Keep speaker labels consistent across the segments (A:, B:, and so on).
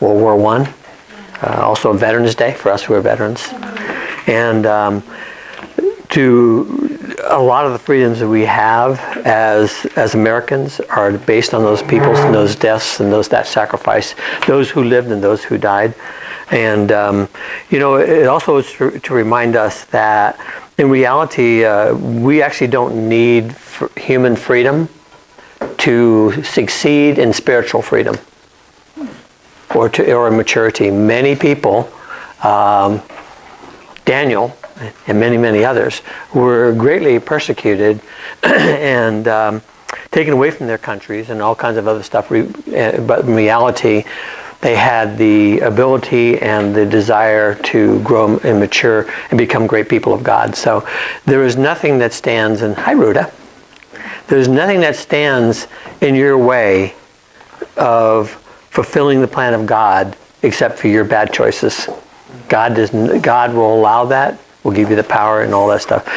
A: World War I. Also Veterans Day for us who are veterans. And a lot of the freedoms that we have as Americans are based on those peoples and those deaths and that sacrifice, those who lived and those who died. And, it also is to remind us that in reality, we actually don't need human freedom to succeed in spiritual freedom or maturity. Many people, Daniel and many, many others, were greatly persecuted and taken away from their countries and all kinds of other stuff. But in reality, they had the ability and the desire to grow and mature and become great people of God. So there is nothing that stands in, hi Ruda, there's nothing that stands in your way of fulfilling the plan of God except for your bad choices. God will allow that, will give you the power and all that stuff.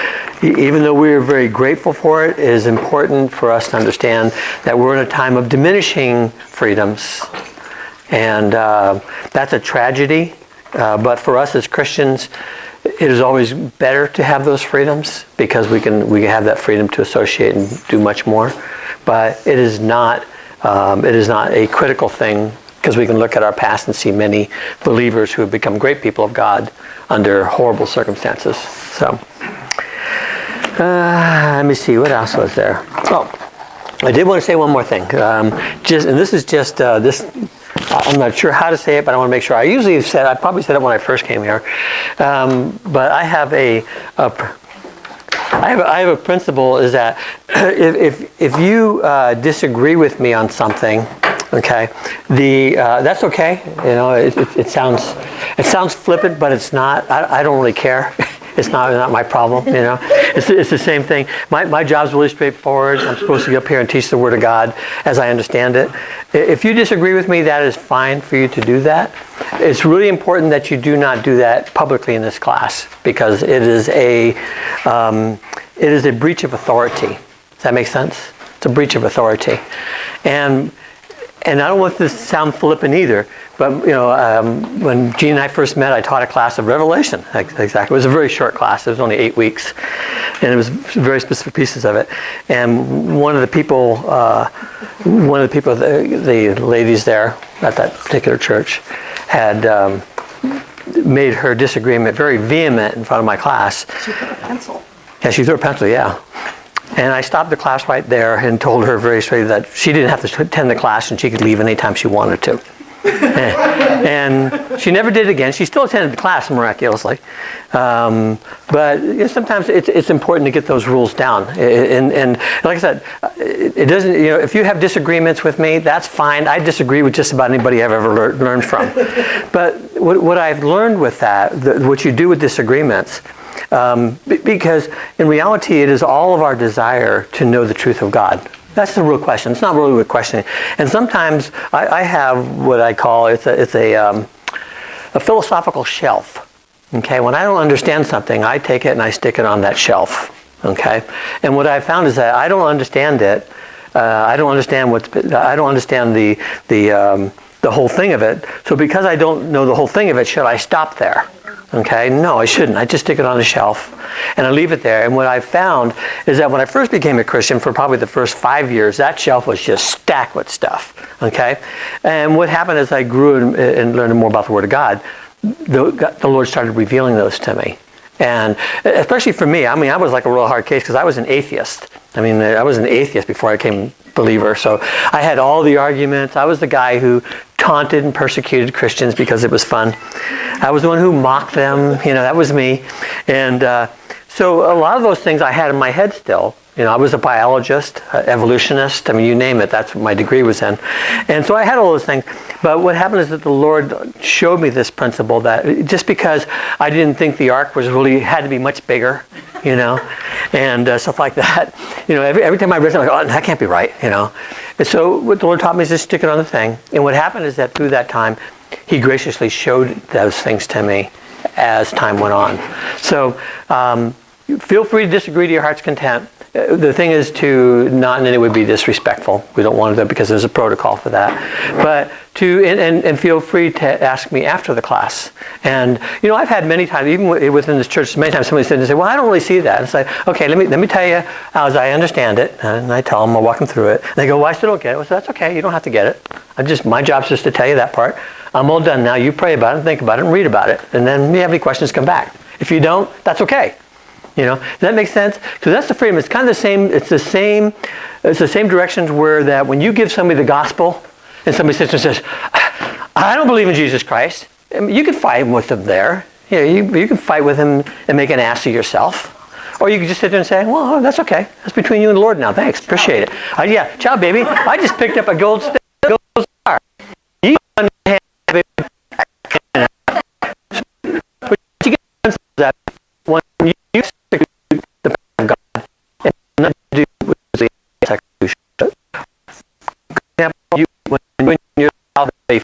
A: Even though we're very grateful for it, it is important for us to understand that we're in a time of diminishing freedoms. And that's a tragedy, but for us as Christians, it is always better to have those freedoms because we can have that freedom to associate and do much more. But it is not a critical thing because we can look at our past and see many believers who have become great people of God under horrible circumstances. So let me see, what else was there? Oh, I did want to say one more thing. I'm not sure how to say it, but I want to make sure. I probably said it when I first came here, but I have a principle is that if you disagree with me on something, okay, that's okay. It sounds flippant, but it's not. I don't really care. It's not my problem, It's the same thing. My job's really straightforward. I'm supposed to get up here and teach the Word of God as I understand it. If you disagree with me, that is fine for you to do that. It's really important that you do not do that publicly in this class because it is a breach of authority. Does that make sense? It's a breach of authority. And I don't want this to sound flippant either, but when Gene and I first met, I taught a class of Revelation. Exactly, it was a very short class. It was only 8 weeks, and it was very specific pieces of it. And one of the people, the ladies there at that particular church, had made her disagreement very vehement in front of my class.
B: She threw a pencil.
A: Yeah, she threw a pencil. Yeah. And I stopped the class right there and told her very straight that she didn't have to attend the class and she could leave anytime she wanted to. And she never did it again. She still attended the class miraculously. But sometimes it's important to get those rules down. And like I said, it doesn't. If you have disagreements with me, that's fine. I disagree with just about anybody I've ever learned from. But what I've learned with that, what you do with disagreements. Because in reality, it is all of our desire to know the truth of God. That's the real question. It's not really a question. And sometimes I have what I call it's a philosophical shelf. Okay, when I don't understand something, I take it and I stick it on that shelf. Okay, and what I've found is that I don't understand it. I don't understand the whole thing of it. So because I don't know the whole thing of it, should I stop there? Okay, no, I shouldn't. I just stick it on the shelf and I leave it there. And what I found is that when I first became a Christian, for probably the first 5 years, that shelf was just stacked with stuff. Okay, and what happened as I grew and learned more about the Word of God, the Lord started revealing those to me. And especially for me, I was like a real hard case because I was an atheist. I was an atheist before I became a believer. So I had all the arguments. I was the guy who taunted and persecuted Christians because it was fun. I was the one who mocked them. That was me. And so a lot of those things I had in my head still. I was a biologist, evolutionist. You name it. That's what my degree was in. And so I had all those things. But what happened is that the Lord showed me this principle that just because I didn't think the ark had to be much bigger, and stuff like that. Every time I read something, that can't be right, And so what the Lord taught me is just stick it on the thing. And what happened is that through that time, He graciously showed those things to me as time went on. So feel free to disagree to your heart's content. the thing is to not, and it would be disrespectful. We don't want to, because there's a protocol for that. But to, and feel free to ask me after the class. And, I've had many times, even within this church, many times somebody said, well, I don't really see that. And it's like, okay, let me tell you as I understand it. And I tell them, I'll walk them through it. And they go, well, I still don't get it. Well, so that's okay. You don't have to get it. My job's just to tell you that part. I'm all done now. You pray about it and think about it and read about it. And then if you have any questions, come back. If you don't, that's okay. Does that make sense? Because that's the freedom. It's kind of the same. It's the same directions where that when you give somebody the gospel and somebody sits and says, I don't believe in Jesus Christ. You can fight with them there. You can fight with him and make an ass of yourself. Or you can just sit there and say, well, that's okay. That's between you and the Lord now. Thanks. Appreciate it. Yeah, ciao, baby. I just picked up a gold star. You have it. But you get that when you stick to the power of God and not do with the execution. When you're out of faith,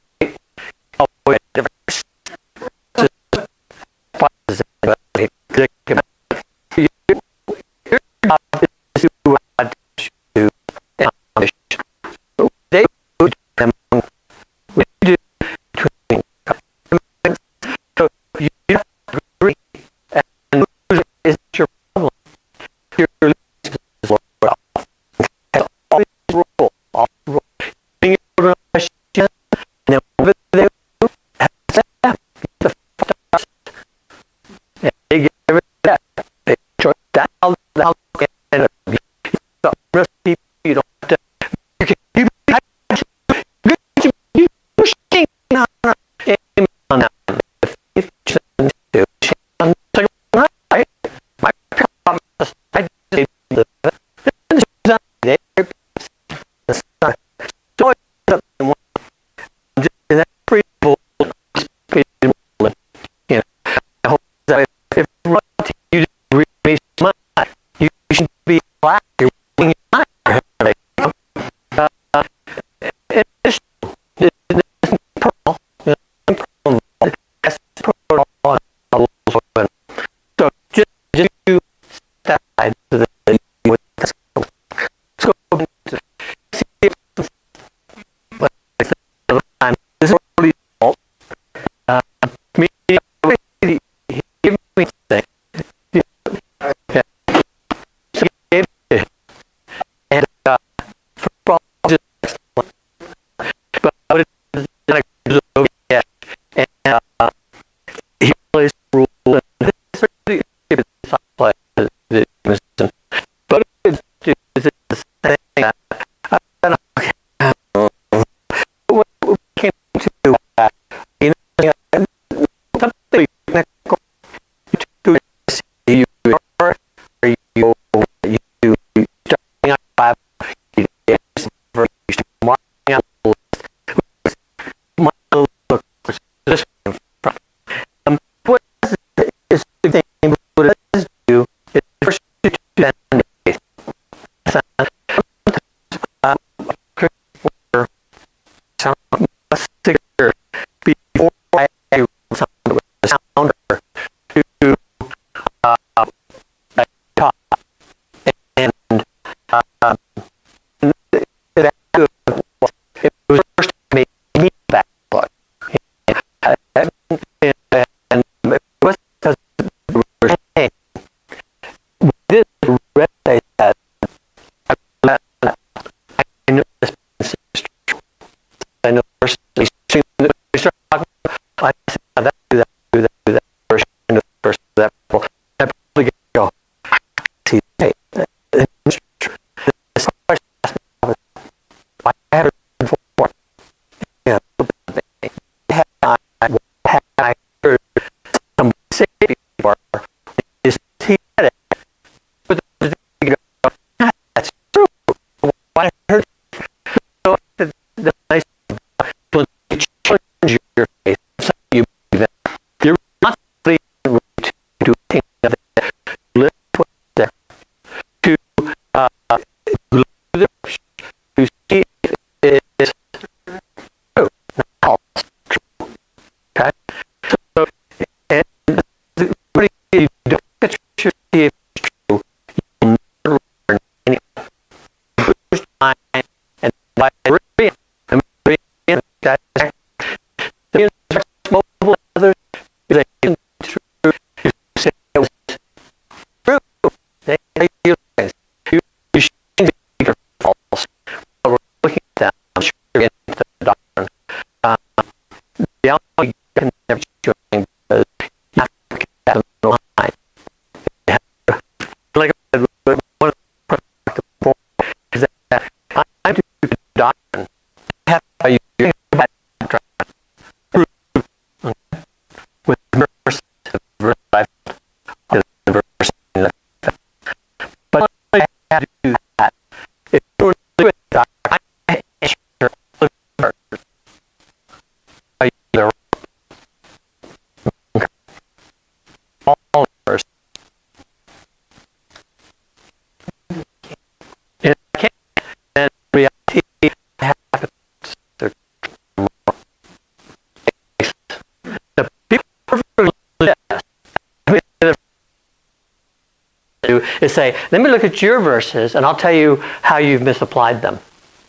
A: do is say, let me look at your verses and I'll tell you how you've misapplied them.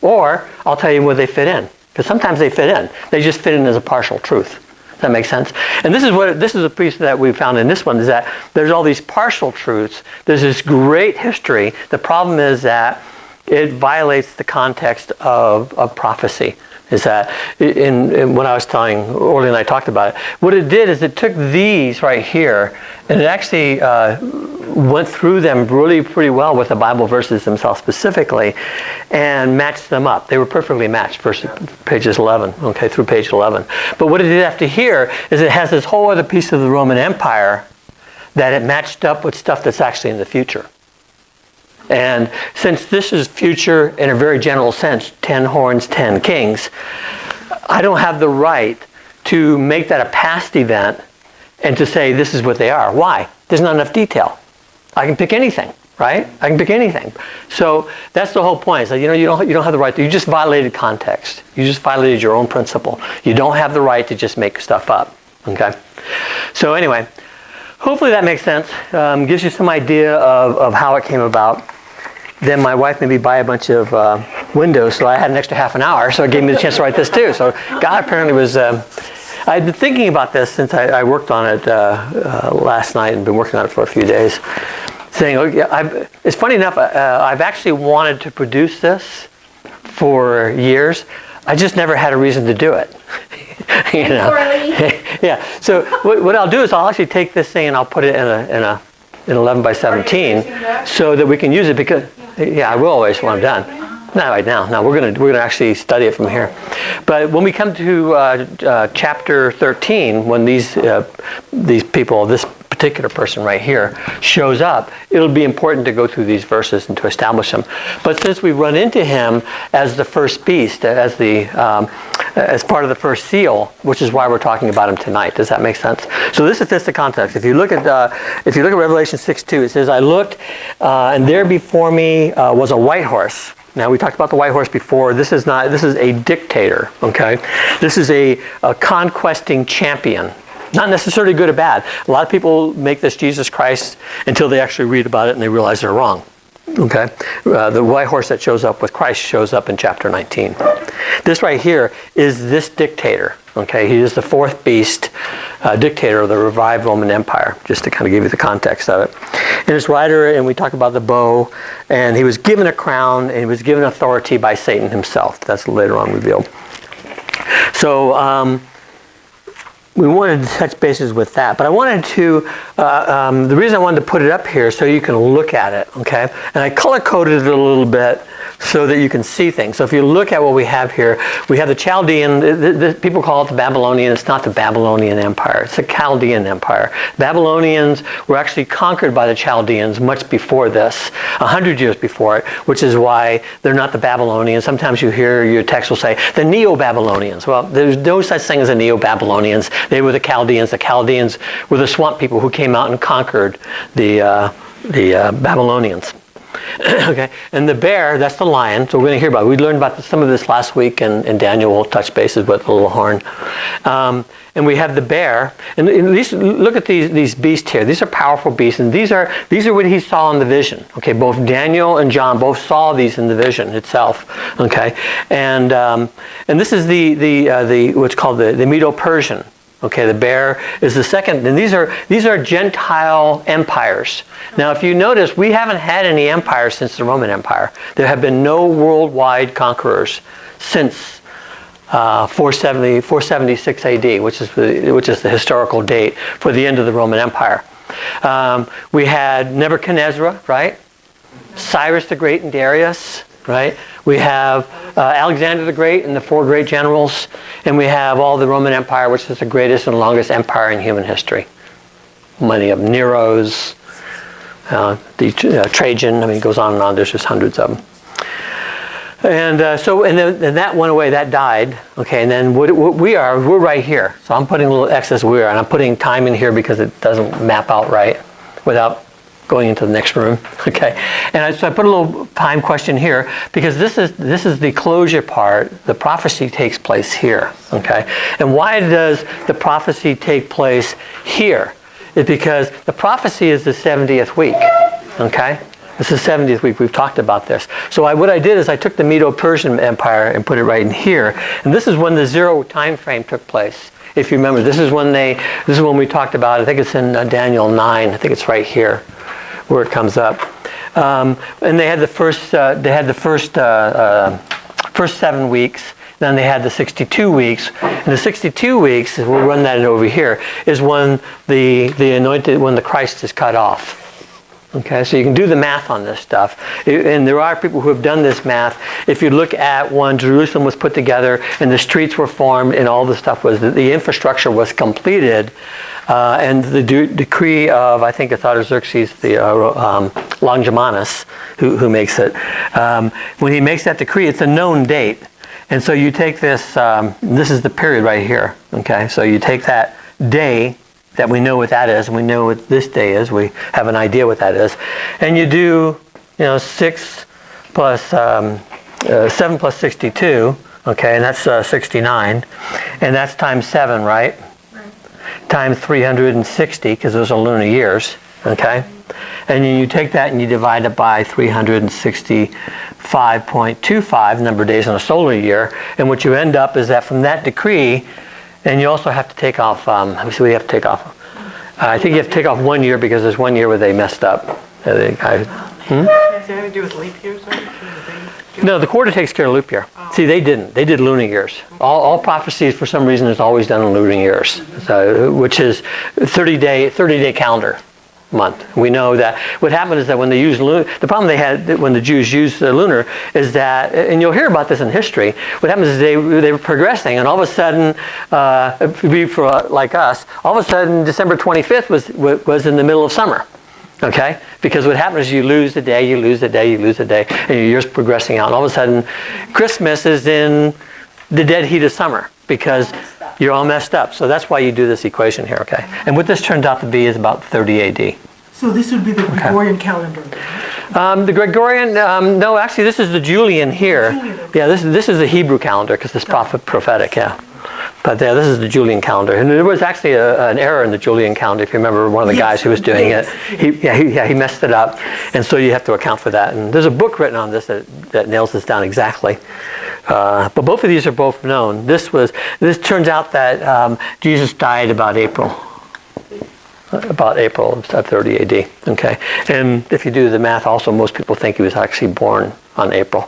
A: Or I'll tell you where they fit in. Because sometimes they fit in. They just fit in as a partial truth. Does that make sense? And this is a piece that we found in this one, is that there's all these partial truths. There's this great history. The problem is that it violates the context of prophecy. Is that in when I was telling Orly and I talked about it, what it did is it took these right here and it actually went through them really pretty well with the Bible verses themselves specifically and matched them up. They were perfectly matched, pages 11, okay, through page 11. But what it did after here is it has this whole other piece of the Roman Empire that it matched up with stuff that's actually in the future. And since this is future in a very general sense, 10 horns, 10 kings, I don't have the right to make that a past event and to say this is what they are. Why? There's not enough detail. I can pick anything, right? I can pick anything. So that's the whole point. Is that, you don't have the right to, you just violated context. You just violated your own principle. You don't have the right to just make stuff up. Okay? So anyway, hopefully that makes sense. Gives you some idea of how it came about. Then my wife made me buy a bunch of windows, so I had an extra half an hour, so it gave me the chance to write this too. So God apparently was... I'd been thinking about this since I worked on it last night and been working on it for a few days. Saying, it's funny enough, I've actually wanted to produce this for years. I just never had a reason to do it. You know? Yeah. So what I'll do is I'll actually take this thing and I'll put it in 11 by 17 so that we can use it because, yeah, I will always when I'm done. Not right now. No, we're gonna actually study it from here. But when we come to chapter 13, when these people, this particular person right here, shows up, it'll be important to go through these verses and to establish them. But since we run into him as the first beast, as part of the first seal, which is why we're talking about him tonight. Does that make sense? So this fits the context. If you look at Revelation 6:2, it says, "I looked, and there before me was a white horse." Now, we talked about the white horse before. This is a dictator, okay? This is a conquesting champion. Not necessarily good or bad. A lot of people make this Jesus Christ until they actually read about it and they realize they're wrong, okay? The white horse that shows up with Christ shows up in chapter 19. This right here is this dictator, okay? He is the fourth beast, dictator of the revived Roman Empire, just to kind of give you the context of it. And his rider, and we talk about the bow, and he was given a crown, and he was given authority by Satan himself. That's later on revealed. So we wanted to touch bases with that, but I wanted to, the reason I wanted to put it up here is so you can look at it, okay? And I color-coded it a little bit so that you can see things. So if you look at what we have here, we have the Chaldean, people call it the Babylonian. It's not the Babylonian Empire. It's the Chaldean Empire. Babylonians were actually conquered by the Chaldeans much before this, 100 years before it, which is why they're not the Babylonians. Sometimes you hear your text will say, the Neo-Babylonians. Well, there's no such thing as the Neo-Babylonians. They were the Chaldeans. The Chaldeans were the swamp people who came out and conquered the Babylonians. Okay, and the bear, that's the lion. So we're going to hear about it. We learned about some of this last week, and Daniel will touch bases with the little horn. And we have the bear. And look at these beasts here. These are powerful beasts, and these are what he saw in the vision. Okay, both Daniel and John both saw these in the vision itself. Okay, and this is the what's called the Medo-Persian. Okay, the bear is the second, and these are Gentile empires. Now, if you notice, we haven't had any empires since the Roman Empire. There have been no worldwide conquerors since 476 AD, which is the historical date for the end of the Roman Empire. We had Nebuchadnezzar, right? Cyrus the Great and Darius, right? We have Alexander the Great and the four great generals, and we have all the Roman Empire, which is the greatest and longest empire in human history. Many of them, Nero's, Trajan. I mean, it goes on and on. There's just hundreds of them. And then that went away. That died. Okay, and then what we're right here. So I'm putting a little excess "we're," and I'm putting time in here because it doesn't map out right without going into the next room, okay? And so I put a little time question here because this is the closure part. The prophecy takes place here, okay? And why does the prophecy take place here? It's because the prophecy is the 70th week. Okay? This is the 70th week. We've talked about this. So what I did is I took the Medo-Persian Empire and put it right in here. And this is when the 0 time frame took place. If you remember, this is when we talked about, I think it's in Daniel 9. I think it's right here where it comes up. And they had the first 7 weeks. Then they had the 62 weeks. And the 62 weeks, we'll run that over here, is when when the Christ is cut off. Okay, so you can do the math on this stuff. And there are people who have done this math. If you look at when Jerusalem was put together and the streets were formed and all the stuff was, the infrastructure was completed, and the decree of, I think it's Artaxerxes, the Longimanus, who makes it. When he makes that decree, it's a known date. And so you take this, this is the period right here. Okay, so you take that day, that we know what that is, and we know what this day is. We have an idea what that is. And you do, 6 plus 7 plus 62, okay, and that's 69. And that's times 7, right? Times 360, because those are lunar years, okay? And then you take that and you divide it by 365.25, number of days in a solar year. And what you end up is that from that decree, and you also have to take off, let me see what you have to take off. I think you have to take off 1 year because there's 1 year where they messed up.
B: Does it have to do with leap years?
A: No, the quarter takes care of leap year. Oh. See, they didn't. They did lunar years. All prophecies, for some reason, is always done in lunar years, so, which is 30-day calendar month. We know that what happened is that when they used lunar, the problem they had when the Jews used the lunar is that, and you'll hear about this in history, what happens is they were progressing, and all of a sudden, for like us, all of a sudden December 25th was in the middle of summer. Okay? Because what happens is you lose a day, you lose a day, you lose a day, and your year's progressing out. And all of a sudden, Christmas is in the dead heat of summer because you're all messed up. So that's why you do this equation here, okay? And what this turns out to be is about 30 AD.
C: So this would be the Gregorian calendar, right?
A: The Gregorian, no, actually this is the Julian here. Yeah, this is the Hebrew calendar because it's prophetic, yeah. But yeah, this is the Julian calendar. And there was actually an error in the Julian calendar, if you remember one of the guys who was doing it. He messed it up. And so you have to account for that. And there's a book written on this that nails this down exactly. But both of these are both known. This turns out that Jesus died about April of 30 AD. Okay, and if you do the math, also most people think he was actually born on April.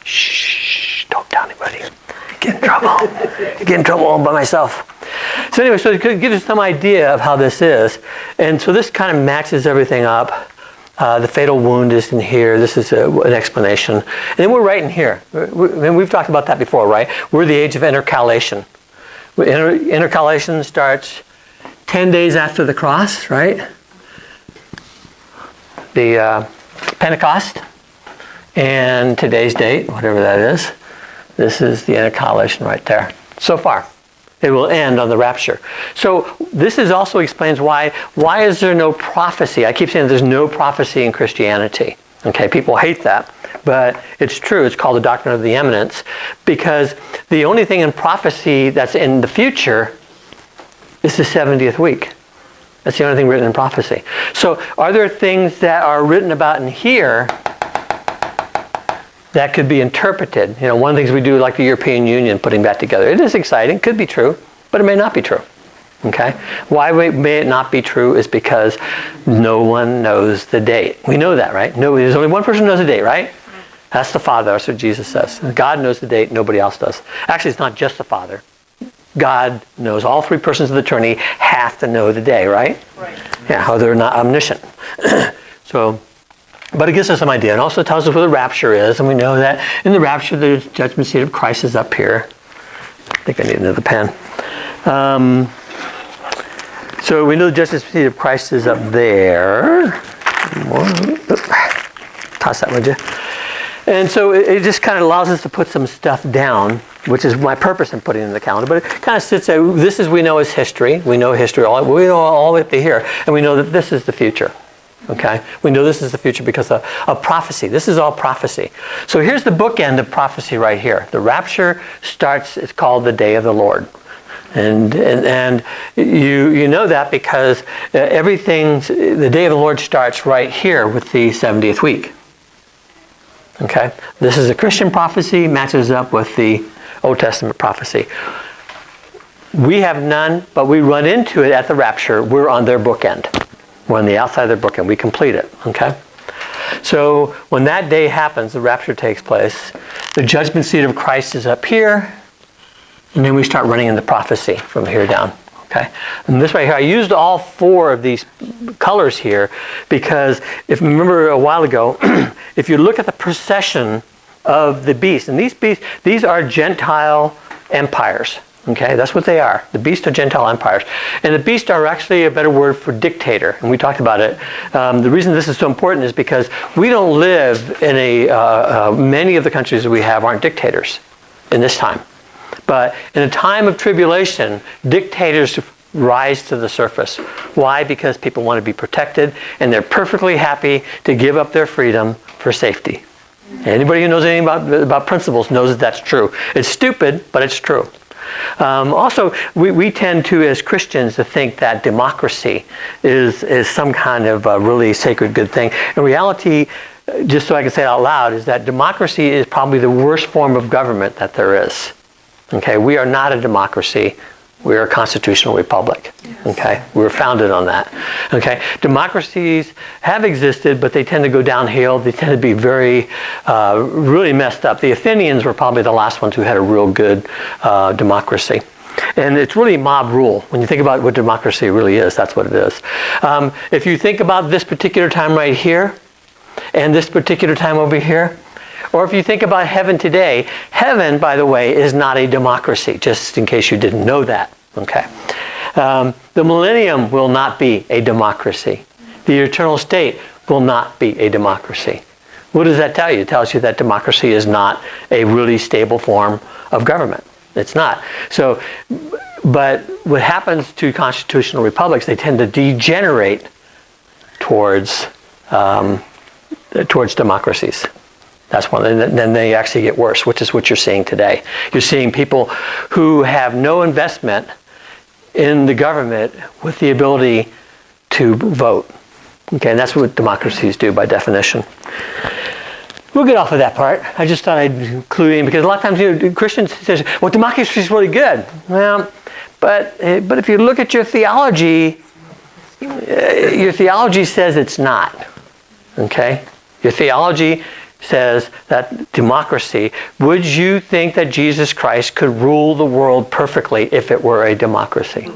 A: Shh! Don't tell anybody. Get in trouble. Get in trouble all by myself. So anyway, so it could give us some idea of how this is, and so this kind of matches everything up. The fatal wound is in here. This is an explanation. And then we're right in here. We've talked about that before, right? We're the age of intercalation. Intercalation starts 10 days after the cross, right? The Pentecost. And today's date, whatever that is. This is the intercalation right there. So far. It will end on the rapture. So this also explains why is there no prophecy? I keep saying there's no prophecy in Christianity. Okay, people hate that, but it's true. It's called the doctrine of the eminence because the only thing in prophecy that's in the future is the 70th week. That's the only thing written in prophecy. So are there things that are written about in here that could be interpreted? One of the things we do, like the European Union, putting that together. It is exciting, could be true, but it may not be true. Okay? Why may it not be true is because no one knows the date. We know that, right? No, there's only one person who knows the date, right? That's the Father. That's what Jesus says. God knows the date, nobody else does. Actually, it's not just the Father. God knows. All three persons of the Trinity have to know the day, right? Right. Yeah, or they're not omniscient. But it gives us some idea. And also tells us where the rapture is. And we know that in the rapture, the judgment seat of Christ is up here. I think I need another pen. So we know the judgment seat of Christ is up there. Toss that, would you? And so it just kind of allows us to put some stuff down, which is my purpose in putting it in the calendar. But it kind of sits there. This is, we know, is history. We know history. We know all the way up to here. And we know that this is the future. Okay? We know this is the future because of prophecy. This is all prophecy. So here's the bookend of prophecy right here. The rapture starts, it's called the day of the Lord. And you know that because the day of the Lord starts right here with the 70th week. Okay? This is a Christian prophecy, matches up with the Old Testament prophecy. We have none, but we run into it at the rapture. We're on their bookend. We're on the outside of their bookend. We complete it. Okay? So when that day happens, the rapture takes place, the judgment seat of Christ is up here, and then we start running into prophecy from here down. Okay? And this right here, I used all 4 of these colors here because if you remember a while ago, if you look at the procession of the beast, and these are Gentile empires. Okay, that's what they are. The beast are Gentile empires. And the beast are actually a better word for dictator. And we talked about it. The reason this is so important is because we don't live in many of the countries that we have aren't dictators in this time. But in a time of tribulation, dictators rise to the surface. Why? Because people want to be protected and they're perfectly happy to give up their freedom for safety. Anybody who knows anything about principles knows that that's true. It's stupid, but it's true. Also, we tend to, as Christians, to think that democracy is some kind of really sacred good thing. In reality, just so I can say it out loud, is that democracy is probably the worst form of government that there is. Okay, we are not a democracy. We are a constitutional republic. Okay, we were founded on that. Okay, democracies have existed, but they tend to go downhill. They tend to be very, really messed up. The Athenians were probably the last ones who had a real good democracy. And it's really mob rule. When you think about what democracy really is, that's what it is. If you think about this particular time right here, and this particular time over here, or if you think about heaven today, heaven, by the way, is not a democracy, just in case you didn't know that. Okay. The millennium will not be a democracy. The eternal state will not be a democracy. What does that tell you? It tells you that democracy is not a really stable form of government. It's not. So, but what happens to constitutional republics, they tend to degenerate towards democracies. That's one. And then they actually get worse, which is what you're seeing today. You're seeing people who have no investment in the government with the ability to vote. Okay, and that's what democracies do by definition. We'll get off of that part. I just thought I'd include in because a lot of times Christians say, well, democracy is really good. Well, but if you look at your theology says it's not. Okay? Your theology says that democracy, would you think that Jesus Christ could rule the world perfectly if it were a democracy?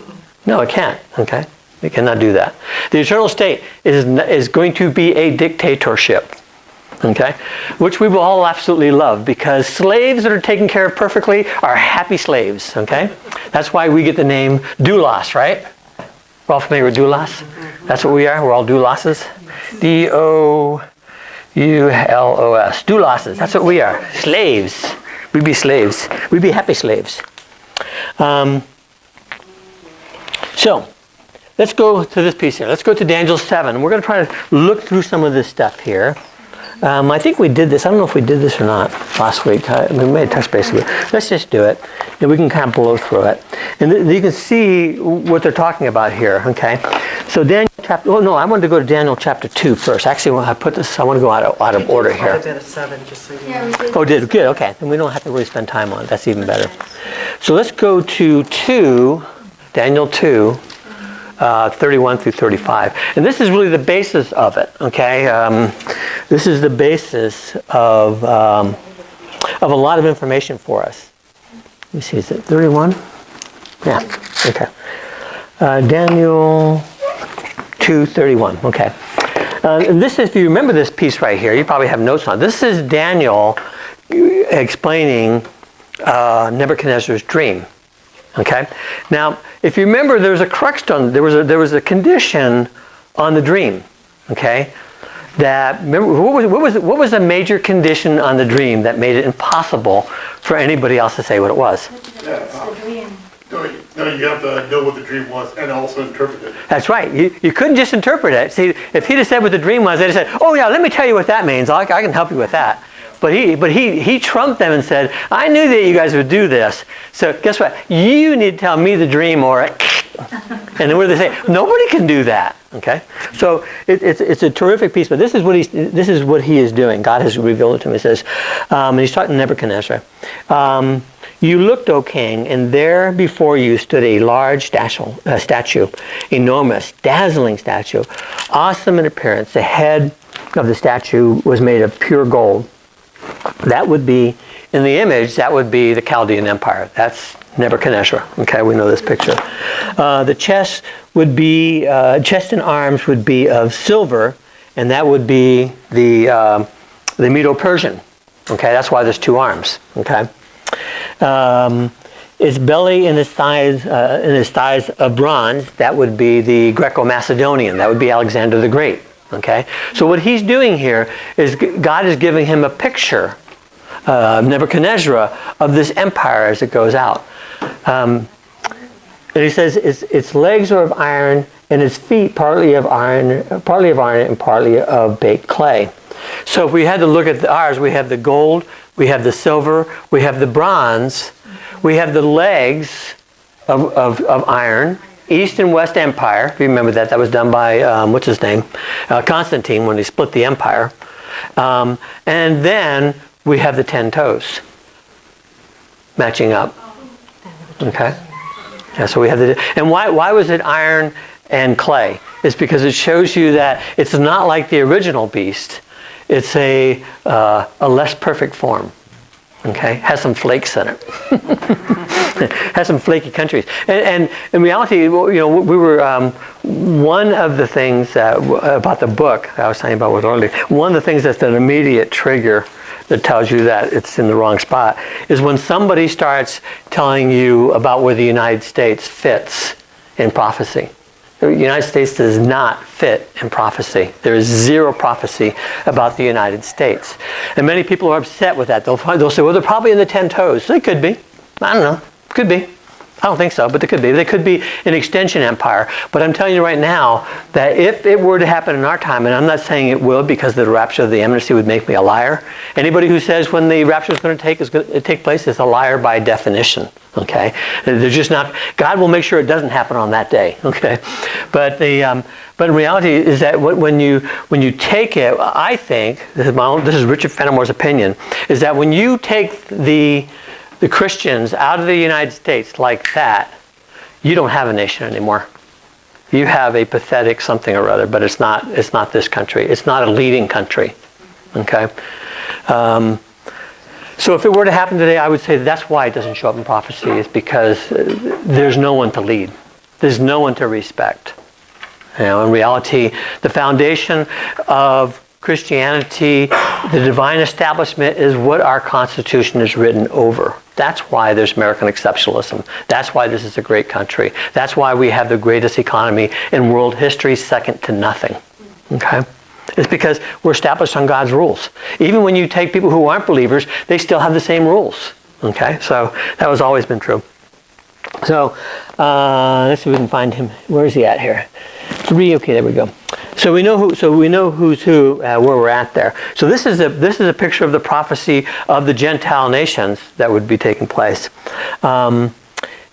A: No, it can't. Okay? It cannot do that. The eternal state is going to be a dictatorship. Okay? Which we will all absolutely love because slaves that are taken care of perfectly are happy slaves. Okay? That's why we get the name doulos, right? We're all familiar with doulos? That's what we are. We're all doulosses. D-O-U-L-O-S. Doulosses. That's what we are. Slaves. We'd be slaves. We'd be happy slaves. So, let's go to this piece here. Let's go to Daniel 7. We're going to try to look through some of this stuff here. I think we did this. I don't know if we did this or not last week. We may have touched base with it. Let's just do it, and we can kind of blow through it. And you can see what they're talking about here. Okay, so Daniel chapter. Oh no, I wanted to go to Daniel chapter 2 first. Actually, when I put this, I want to go out of order here.
B: I did a 7, just so you know.
A: Oh, did good. Okay, then we don't have to really spend time on it. That's even better. So let's go to Daniel 2. 31 through 35. And this is really the basis of it, okay? This is the basis of a lot of information for us. Let me see, is it 31? Yeah, okay. Daniel 2:31, okay. And this is, if you remember this piece right here, you probably have notes on it. This is Daniel explaining Nebuchadnezzar's dream. Okay. Now, if you remember, there was a crux on. There was a condition on the dream. Okay. That remember what was the major condition on the dream that made it impossible for anybody else to say what it was?
D: The dream. No, you have to know what the dream was and also interpret it.
A: That's right. You couldn't just interpret it. See, if he'd have said what the dream was, they'd have said, "Oh yeah, let me tell you what that means. I can help you with that." But he trumped them and said, I knew that you guys would do this. So guess what? You need to tell me the dream or and then what do they say? Nobody can do that. Okay? So it's a terrific piece, but this is what he is doing. God has revealed it to him. He says, and he's talking to Nebuchadnezzar. You looked, O king, and there before you stood a large statue, enormous, dazzling statue, awesome in appearance. The head of the statue was made of pure gold. That would be, in the image, that would be the Chaldean Empire. That's Nebuchadnezzar. Okay, we know this picture. The chest and arms would be of silver, and that would be the Medo-Persian. Okay, that's why there's two arms. Okay. Its belly and its thighs of bronze, that would be the Greco-Macedonian. That would be Alexander the Great. Okay? So what he's doing here is God is giving him a picture, Nebuchadnezzar, of this empire as it goes out. And he says its legs are of iron and its feet partly of iron and partly of baked clay. So if we had to look at ours, we have the gold, we have the silver, we have the bronze, we have the legs of iron, East and West Empire. If you remember that was done by, what's his name? Constantine, when he split the empire. And then we have the 10 toes matching up. Okay? Yeah, so we have and why was it iron and clay? It's because it shows you that it's not like the original beast. It's a less perfect form. Okay, has some flakes in it. Has some flaky countries. And in reality, we were one of the things about the book I was talking about with Orly. One of the things that's an immediate trigger that tells you that it's in the wrong spot is when somebody starts telling you about where the United States fits in prophecy. The United States does not fit in prophecy. There is zero prophecy about the United States. And many people are upset with that. They'll say, well, they're probably in the 10 toes. They could be. I don't know. Could be. I don't think so, but they could be. They could be an extension empire. But I'm telling you right now that if it were to happen in our time, and I'm not saying it will because the rapture of the eminency would make me a liar. Anybody who says when the rapture is going to take place is a liar by definition. Okay, they're just not. God will make sure it doesn't happen on that day. Okay, but in reality is that when you take it, I think this is Richard Fenimore's opinion, is that when you take the Christians out of the United States like that, you don't have a nation anymore. You have a pathetic something or other, but it's not this country. It's not a leading country. Okay. So if it were to happen today, I would say that's why it doesn't show up in prophecy, is because there's no one to lead. There's no one to respect. In reality, the foundation of Christianity, the divine establishment, is what our Constitution is written over. That's why there's American exceptionalism. That's why this is a great country. That's why we have the greatest economy in world history, second to nothing. Okay? It's because we're established on God's rules. Even when you take people who aren't believers, they still have the same rules. Okay? So that has always been true. So let's see if we can find him. Where is he at here? 3. Okay, there we go. So we know who. So we know who's who. Where we're at there. So this is a picture of the prophecy of the Gentile nations that would be taking place.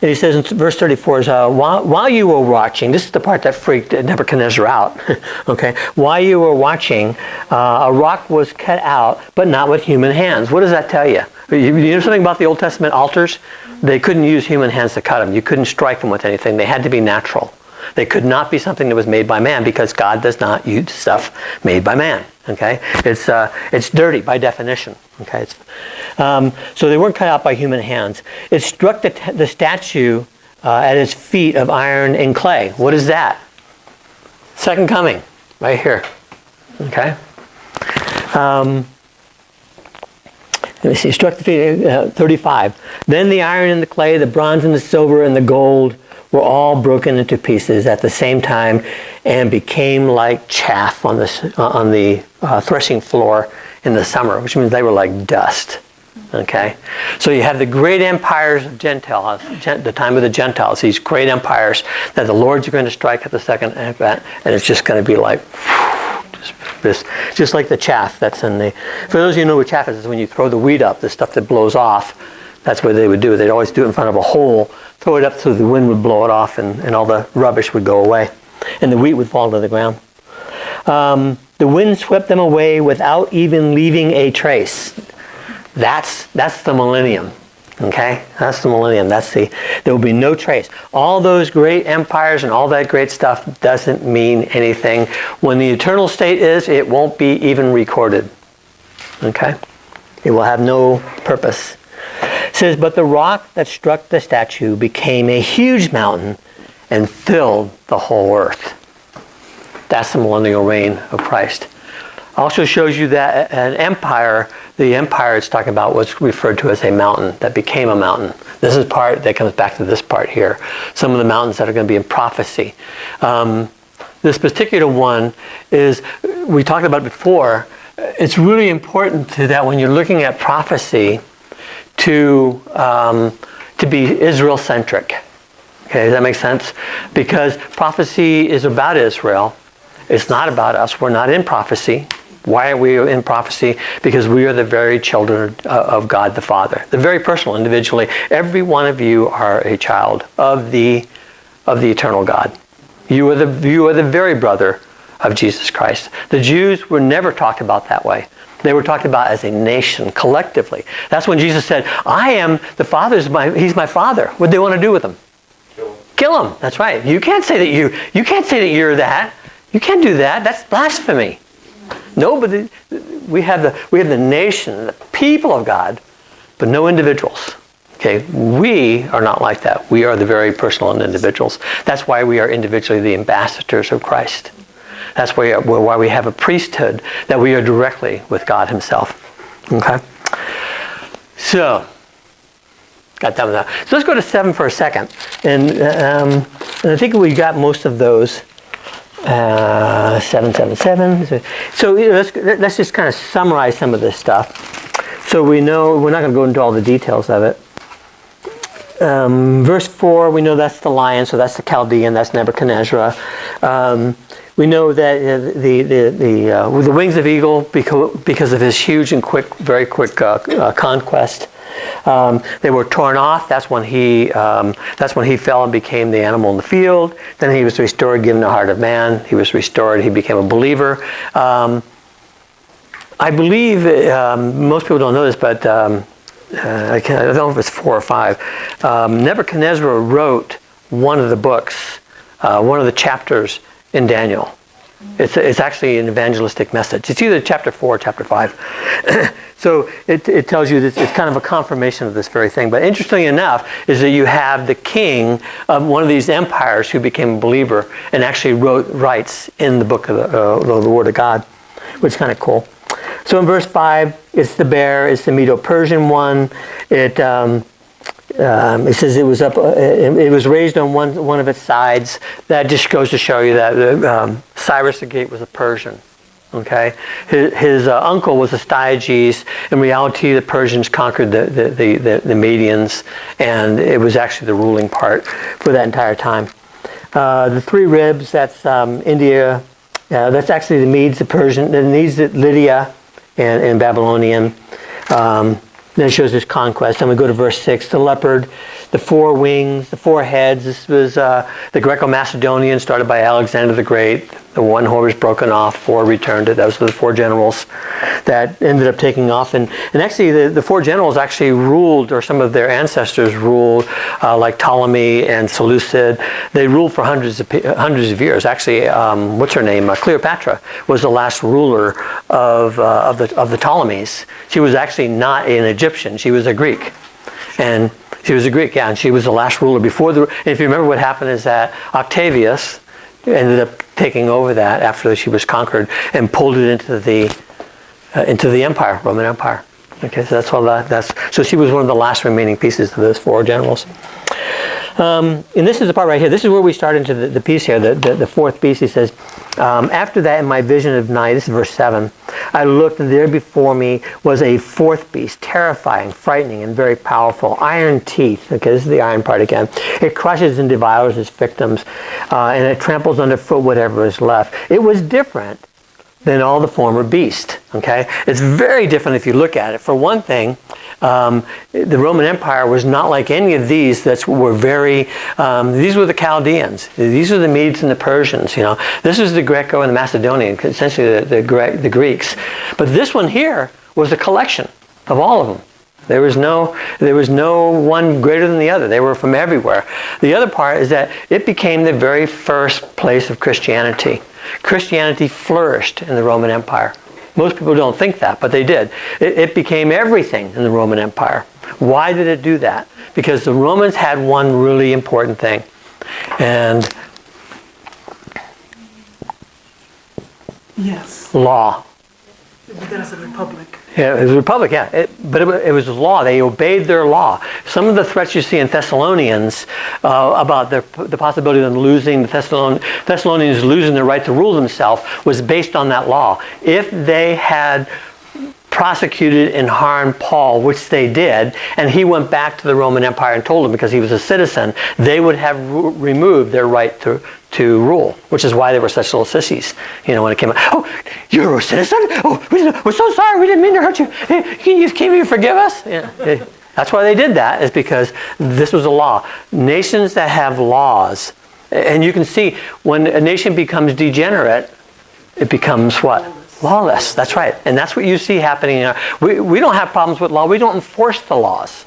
A: And he says in verse 34, while you were watching, this is the part that freaked Nebuchadnezzar out. Okay, while you were watching, a rock was cut out, but not with human hands. What does that tell you? You know something about the Old Testament altars? They couldn't use human hands to cut them. You couldn't strike them with anything. They had to be natural. They could not be something that was made by man, because God does not use stuff made by man. Okay, it's dirty by definition. Okay, so they weren't cut out by human hands. It struck the statue at its feet of iron and clay. What is that? Second coming, right here. Okay. Let me see. Struck the feet. 35. Then the iron and the clay, the bronze and the silver and the gold were all broken into pieces at the same time, and became like chaff on the threshing floor in the summer, which means they were like dust. Okay, so you have the great empires of Gentiles, the time of the Gentiles, these great empires that the Lord's going to strike at the second advent, and it's just going to be like just this, just like the chaff that's in the. For those of you who know what chaff is when you throw the wheat up, the stuff that blows off. That's what they would do. They'd always do it in front of a hole, throw it up so the wind would blow it off, and all the rubbish would go away, and the wheat would fall to the ground. The wind swept them away without even leaving a trace. That's the millennium. Okay, that's the millennium. There will be no trace. All those great empires and all that great stuff doesn't mean anything. When the eternal state is, it won't be even recorded. Okay, it will have no purpose. It says, but the rock that struck the statue became a huge mountain and filled the whole earth. That's the millennial reign of Christ. Also shows you that an empire, the empire it's talking about was referred to as a mountain that became a mountain. This is part that comes back to this part here. Some of the mountains that are going to be in prophecy. This particular one is, we talked about it before, it's really important that when you're looking at prophecy to be Israel-centric. Okay, does that make sense? Because prophecy is about Israel. It's not about us. We're not in prophecy. Why are we in prophecy? Because we are the very children of God the Father. The very personal, individually. Every one of you are a child of the eternal God. You are the very brother of Jesus Christ. The Jews were never talked about that way. They were talked about as a nation, collectively. That's when Jesus said, I am the Father's, he's my Father. What do they want to do with him? Kill him. That's right. You can't say that you can't say that you're that. You can't do that. That's blasphemy. Nobody. We have the nation, the people of God, but no individuals. Okay, we are not like that. We are the very personal and individuals. That's why we are individually the ambassadors of Christ. That's why we have a priesthood, that we are directly with God himself. Okay? So, got done with that. So let's go to 7 for a second. And I think we got most of those. 777. So let's just kind of summarize some of this stuff. So we know, we're not going to go into all the details of it. Verse 4, we know that's the lion, so that's the Chaldean, that's Nebuchadnezzar. We know that with the wings of eagle, because of his huge and very quick conquest, they were torn off. That's when he fell and became the animal in the field. Then he was restored, given the heart of man. He was restored. He became a believer. I believe most people don't know this, but I don't know if it's 4 or 5. Nebuchadnezzar wrote one of the books, one of the chapters in Daniel. It's actually an evangelistic message. It's either chapter 4 or chapter 5. So it tells you that it's kind of a confirmation of this very thing. But interestingly enough is that you have the king of one of these empires who became a believer and actually writes in the book of the Word of God, which is kind of cool. So in verse 5, it's the bear. It's the Medo-Persian one. It says it was up. It was raised on one of its sides. That just goes to show you that Cyrus the Great was a Persian. Okay, his uncle was Astyages. In reality, the Persians conquered the Medians, and it was actually the ruling part for that entire time. The 3 ribs. That's India. That's actually the Medes, the Persian. The Medes, Lydia, and Babylonian. Then it shows this conquest. Then we go to verse 6. The leopard, the 4 wings, the 4 heads. This was the Greco-Macedonian, started by Alexander the Great. The one horn was broken off, 4 returned it. Those were the 4 generals that ended up taking off. And actually, the 4 generals actually ruled, or some of their ancestors ruled, like Ptolemy and Seleucid. They ruled for hundreds of years. Actually, what's her name? Cleopatra was the last ruler of the Ptolemies. She was actually not an Egyptian. She was a Greek. And she was a Greek, yeah, and she was the last ruler before and if you remember what happened is that Octavius ended up taking over that after she was conquered and pulled it into the empire, Roman Empire. Okay, so that's all so she was one of the last remaining pieces of those 4 generals. And this is the part right here. This is where we start into the piece here, the 4th beast. He says, after that in my vision of night, this is verse 7, I looked and there before me was a 4th beast, terrifying, frightening, and very powerful. Iron teeth. Okay, this is the iron part again. It crushes and devours its victims, and it tramples underfoot whatever is left. It was different than all the former beasts. Okay, it's very different if you look at it. For one thing, the Roman Empire was not like any of these that were very. These were the Chaldeans. These are the Medes and the Persians. You know, this is the Greco and the Macedonian, essentially the Greeks. But this one here was a collection of all of them. There was no one greater than the other. They were from everywhere. The other part is that it became the very first place of Christianity. Christianity flourished in the Roman Empire. Most people don't think that, but they did. It became everything in the Roman Empire. Why did it do that? Because the Romans had one really important thing. And
C: Yes,
A: law.
C: because it's a republic.
A: Yeah, it was a republic, yeah. But it was law. They obeyed their law. Some of the threats you see in Thessalonians about the possibility of them losing, the Thessalonians losing their right to rule themselves, was based on that law. If they had prosecuted and harmed Paul, which they did, and he went back to the Roman Empire and told them because he was a citizen, they would have removed their right to rule, which is why they were such little sissies. You know, when it came out, oh, you're a citizen? Oh, we're so sorry, we didn't mean to hurt you. Can you forgive us? Yeah. That's why they did that, is because this was a law. Nations that have laws, and you can see when a nation becomes degenerate, it becomes what? Lawless. That's right. And that's what you see happening. We don't have problems with law. We don't enforce the laws.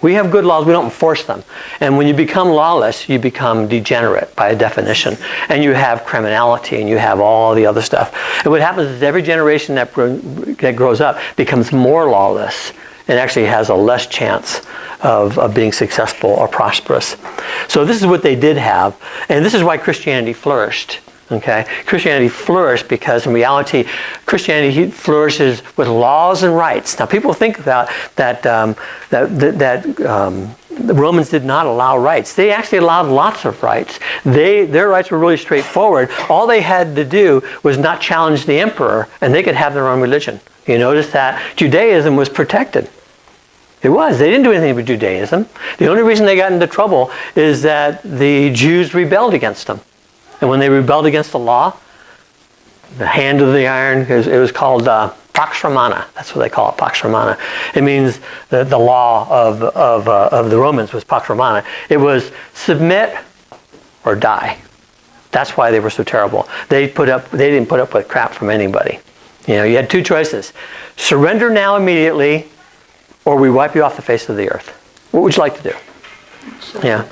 A: We have good laws. We don't enforce them. And when you become lawless, you become degenerate by definition. And you have criminality and you have all the other stuff. And what happens is every generation that grows up becomes more lawless and actually has a less chance of being successful or prosperous. So this is what they did have. And this is why Christianity flourished. Okay, Christianity flourished because in reality, Christianity flourishes with laws and rights. Now, people think about that the Romans did not allow rights. They actually allowed lots of rights. Their rights were really straightforward. All they had to do was not challenge the emperor, and they could have their own religion. You notice that Judaism was protected. It was. They didn't do anything with Judaism. The only reason they got into trouble is that the Jews rebelled against them. And when they rebelled against the law, the hand of the iron, it was called Pax Romana. That's what they call it, Pax Romana. It means the law of the Romans was Pax Romana. It was submit or die. That's why they were so terrible. They didn't put up with crap from anybody. You know, you had two choices: surrender now immediately, or we wipe you off the face of the earth. What would you like to do? Yeah.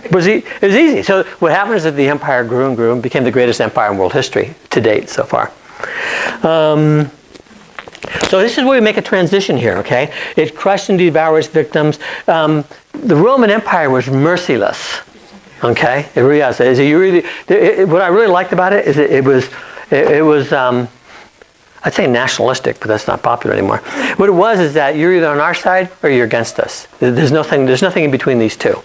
A: It was easy. So what happened is that the empire grew and grew and became the greatest empire in world history to date so far. So this is where we make a transition here, okay? It crushed and devoured its victims. The Roman Empire was merciless, okay? It really is. What I really liked about it is it was I'd say nationalistic, but that's not popular anymore. What it was is that you're either on our side or you're against us. There's nothing in between these two.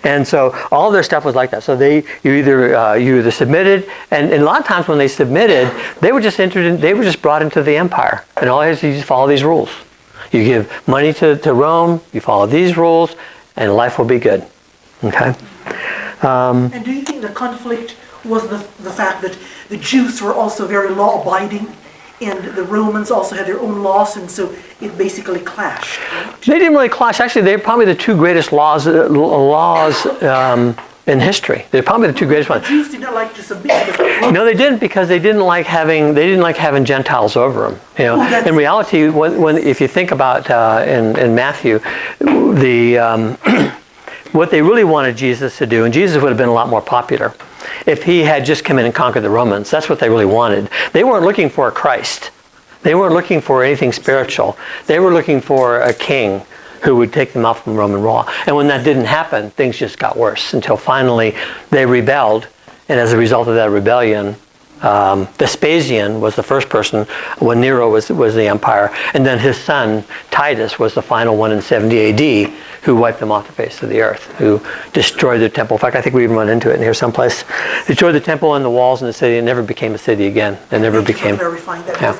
A: And so all their stuff was like that. So you either submitted, and a lot of times when they submitted, they were just brought into the empire. And all you have to do is follow these rules. You give money to Rome, you follow these rules, and life will be good. Okay?
C: And do you think the conflict was the fact that the Jews were also very law-abiding, and the Romans also had their own laws, and so it basically clashed? Right?
A: They didn't really clash. Actually, they're probably the two greatest laws in history. They're probably the two greatest ones.
C: The Jews did not like to submit.
A: No, they didn't, because they didn't like having Gentiles over them. You know, in reality, when if you think about in Matthew, what they really wanted Jesus to do, and Jesus would have been a lot more popular if he had just come in and conquered the Romans. That's what they really wanted. They weren't looking for a Christ. They weren't looking for anything spiritual. They were looking for a king who would take them out from Roman rule. And when that didn't happen, things just got worse until finally they rebelled. And as a result of that rebellion, Vespasian was the first person when Nero was the empire. And then his son, Titus, was the final one in 70 AD who wiped them off the face of the earth, who destroyed the temple. In fact, I think we even run into it in here someplace. Destroyed the temple and the walls in the city and never became a city again. It never became.
C: Clarifying that.
A: Yeah.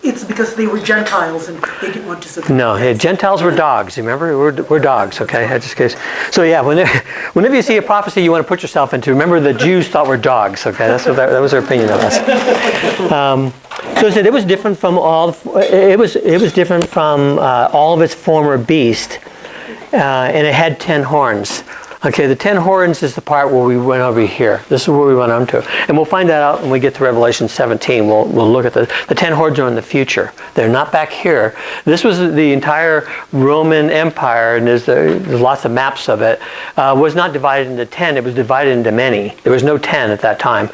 C: it's because they were Gentiles and they didn't want to submit.
A: No, Gentiles were dogs. You remember? We're dogs, okay? That's just case. So yeah, whenever you see a prophecy you want to put yourself into, remember the Jews thought we're dogs, okay? That's what that was their opinion of us. So it said it was different from all. It was different from all of its former beasts, and it had 10 horns. Okay, the 10 horns is the part where we went over here. This is where we went on to. And we'll find that out when we get to Revelation 17. We'll look at the 10 horns are in the future. They're not back here. This was the entire Roman Empire, and there's lots of maps of it, was not divided into 10. It was divided into many. There was no 10 at that time.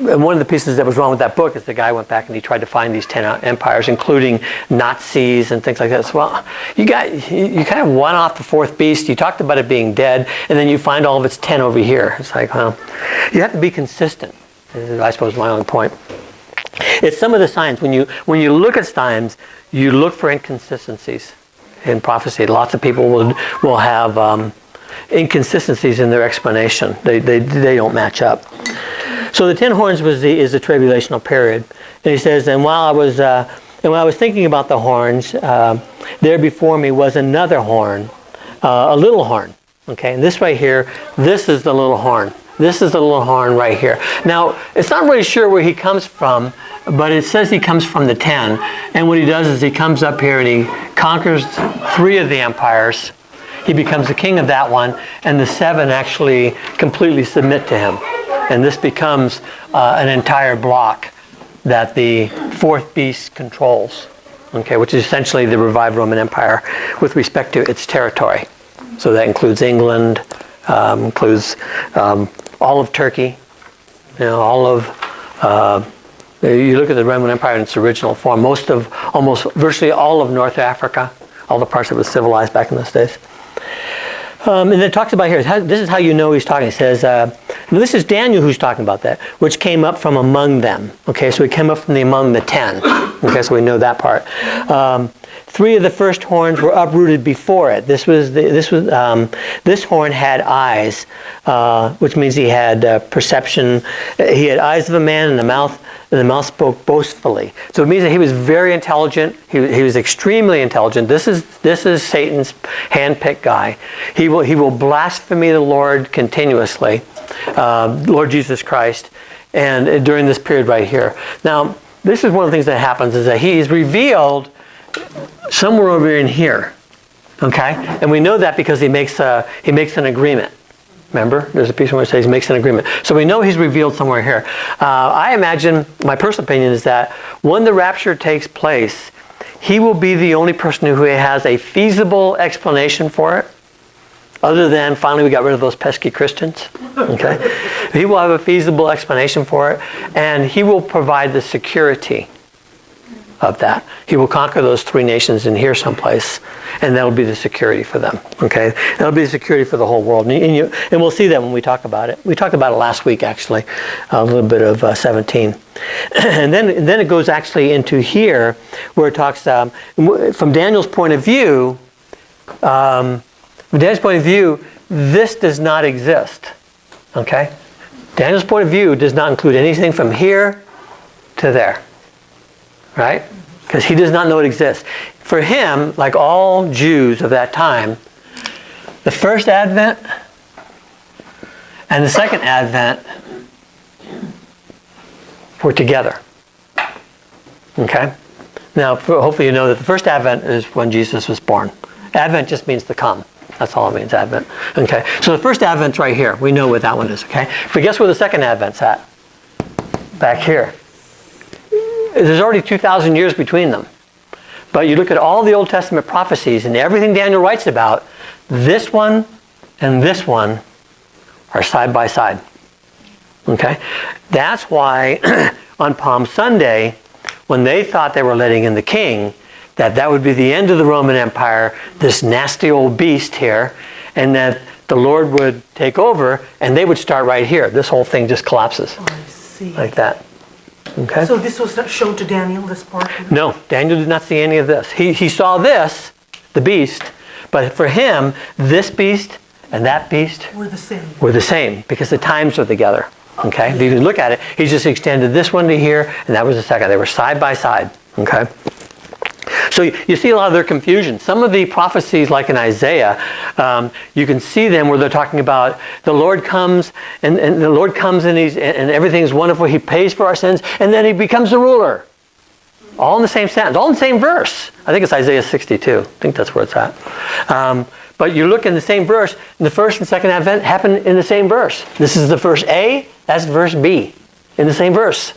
A: And one of the pieces that was wrong with that book is the guy went back and he tried to find these 10 empires, including Nazis and things like that. So, well, you kind of won off the fourth beast. You talked about it being dead, and then you find all of its 10 over here. It's like, well, you have to be consistent, is, I suppose, my only point. It's some of the signs. When you look at signs, you look for inconsistencies in prophecy. Lots of people will have inconsistencies in their explanation. They don't match up. So the 10 horns is the tribulational period. And he says, and while I was thinking about the horns, there before me was another horn, a little horn. Okay, and this right here, this is the little horn. This is the little horn right here. Now, it's not really sure where he comes from, but it says he comes from the 10. And what he does is he comes up here and he conquers 3 of the empires. He becomes the king of that one, and the 7 actually completely submit to him. And this becomes an entire block that the fourth beast controls, okay, which is essentially the revived Roman Empire with respect to its territory. So that includes England, includes all of Turkey, all of, you look at the Roman Empire in its original form, almost virtually all of North Africa, all the parts that was civilized back in those days. And then it talks about here, this is how you know he's talking. He says, this is Daniel who's talking about that, which came up from among them. Okay, so he came up from among the 10. Okay, so we know that part. 3 of the first horns were uprooted before it. This horn had eyes, which means he had perception. He had eyes of a man and the mouth spoke boastfully. So it means that he was very intelligent. He was extremely intelligent. This is Satan's handpicked guy. He will blaspheme the Lord continuously, Lord Jesus Christ, and during this period right here. Now, this is one of the things that happens is that he is revealed somewhere over in here, okay? And we know that because he makes an agreement. Remember, there's a piece where it says he makes an agreement. So we know he's revealed somewhere here. I imagine, my personal opinion is that when the rapture takes place, he will be the only person who has a feasible explanation for it, other than finally we got rid of those pesky Christians. Okay, he will have a feasible explanation for it, and he will provide the security of that. He will conquer those 3 nations in here someplace, and that'll be the security for them. Okay, that'll be the security for the whole world, and we'll see that when we talk about it. We talked about it last week, actually, a little bit of 17, and then it goes actually into here where it talks from Daniel's point of view. From Daniel's point of view, this does not exist. Okay, Daniel's point of view does not include anything from here to there. Right? Because he does not know it exists. For him, like all Jews of that time, the first advent and the second advent were together. Okay? Now, hopefully you know that the first advent is when Jesus was born. Advent just means to come. That's all it means, advent. Okay? So the first advent's right here. We know what that one is, okay? But guess where the second advent's at? Back here. There's already 2,000 years between them. But you look at all the Old Testament prophecies and everything Daniel writes about, this one and this one are side by side. Okay? That's why on Palm Sunday, when they thought they were letting in the king, that would be the end of the Roman Empire, this nasty old beast here, and that the Lord would take over, and they would start right here. This whole thing just collapses.
C: Oh, I see.
A: Like that. Okay?
C: So this was not shown to Daniel, this part?
A: No, Daniel did not see any of this. He saw this, the beast, but for him, this beast and that beast
C: Were the same.
A: were the same because the times are together. Okay, if you can look at it, he just extended this one to here, and that was the second. They were side by side. Okay. So you see a lot of their confusion. Some of the prophecies, like in Isaiah, you can see them where they're talking about the Lord comes, and the Lord comes, and everything's wonderful. He pays for our sins, and then he becomes the ruler. All in the same sentence, all in the same verse. I think it's Isaiah 62. I think that's where it's at. But you look in the same verse, and the first and second advent happen in the same verse. This is the verse A, that's verse B, in the same verse.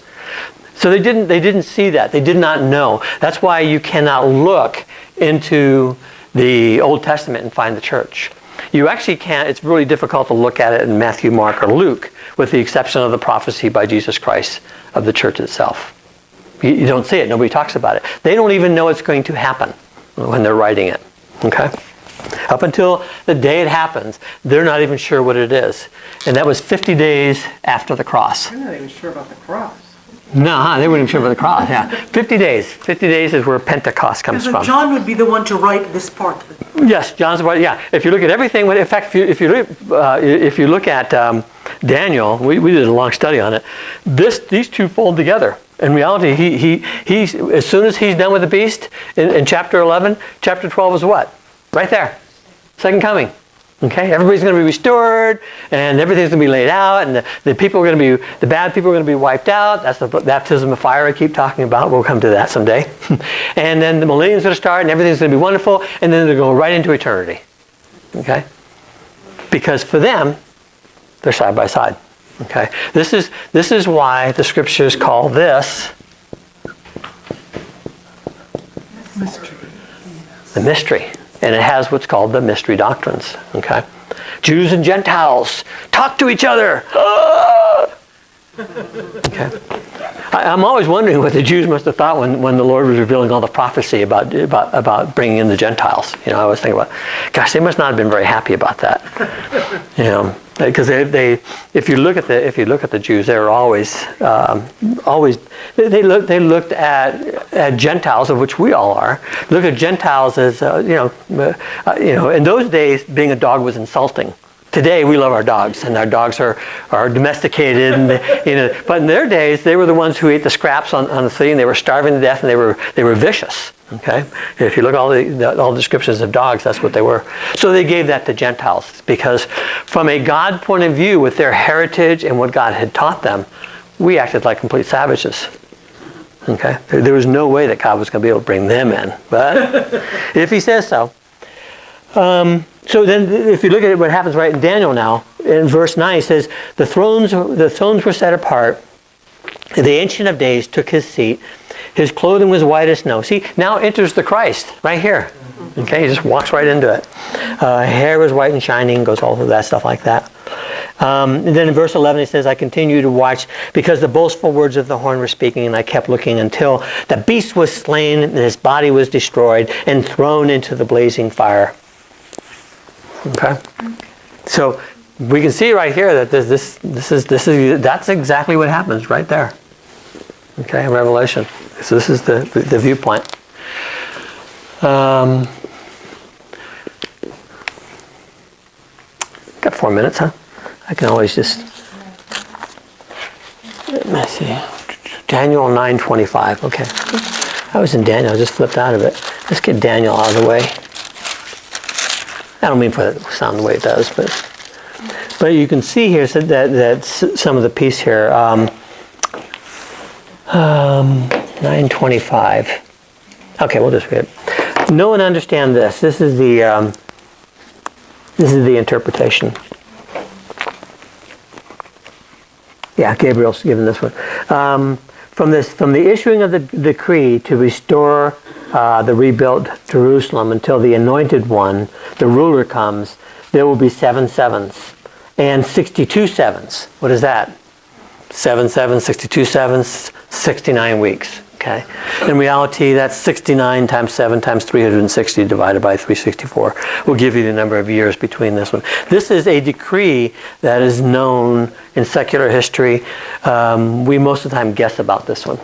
A: So they didn't see that. They did not know. That's why you cannot look into the Old Testament and find the church. You actually can't. It's really difficult to look at it in Matthew, Mark, or Luke, with the exception of the prophecy by Jesus Christ of the church itself. You don't see it. Nobody talks about it. They don't even know it's going to happen when they're writing it. Okay? Up until the day it happens, they're not even sure what it is. And that was 50 days after the cross.
B: I'm not even sure about the cross.
A: No, they weren't even sure about the cross. Yeah, 50 days. 50 days is where Pentecost comes
C: So
A: from.
C: John would be the one to write this part.
A: Yes, John's about. Yeah, if you look at everything, in fact, if you look at Daniel, we did a long study on it. These two fold together. In reality, he as soon as he's done with the beast in chapter 11, chapter 12 is what? Right there, second coming. Okay, everybody's going to be restored, and everything's going to be laid out, and the people are going to be, the bad people are going to be wiped out. That's the baptism of fire I keep talking about. We'll come to that someday. And then the millennium's going to start, and everything's going to be wonderful, and then they're going right into eternity. Okay, because for them, they're side by side. Okay, this is why the scriptures call this the mystery. And it has what's called the mystery doctrines. Okay, Jews and Gentiles talk to each other. Okay, I'm always wondering what the Jews must have thought when the Lord was revealing all the prophecy about bringing in the Gentiles. You know, I always think about, gosh, they must not have been very happy about that. You know, because if you look at the Jews, they were always they looked at Gentiles, of which we all are. Look at Gentiles as in those days, being a dog was insulting. Today we love our dogs, and our dogs are domesticated, and but in their days they were the ones who ate the scraps on the sea, and they were starving to death, and they were vicious. Okay, if you look at all the descriptions of dogs, that's what they were. So they gave that to Gentiles because, from a God point of view, with their heritage and what God had taught them, we acted like complete savages. Okay, there was no way that God was going to be able to bring them in, but if He says so. So then, if you look at what happens right in Daniel now, in verse 9, it says, the thrones were set apart. The Ancient of Days took his seat. His clothing was white as snow. See, now enters the Christ right here. Okay, he just walks right into it. Hair was white and shining, goes all through that stuff like that. And then in verse 11 it says, I continued to watch because the boastful words of the horn were speaking, and I kept looking until the beast was slain and his body was destroyed and thrown into the blazing fire. Okay, so we can see right here that that's exactly what happens right there. Okay, in Revelation. So this is the viewpoint. Got 4 minutes, huh? I can always just. Let me see. Daniel 9:25. Okay, I was in Daniel. I just flipped out of it. Let's get Daniel out of the way. I don't mean for it to sound the way it does, but you can see here that some of the piece here, 9:25. Okay, we'll just read it. Know and understand this. This is the interpretation. Yeah, Gabriel's given this one. From the issuing of the decree to restore the rebuilt Jerusalem until the anointed one, the ruler, comes, there will be 7 sevens and 62 sevens. What is that? 7 sevens, 62 sevens, 69 weeks. Okay. In reality, that's 69 times 7 times 360 divided by 364. Will give you the number of years between this one. This is a decree that is known in secular history. We most of the time guess about this one,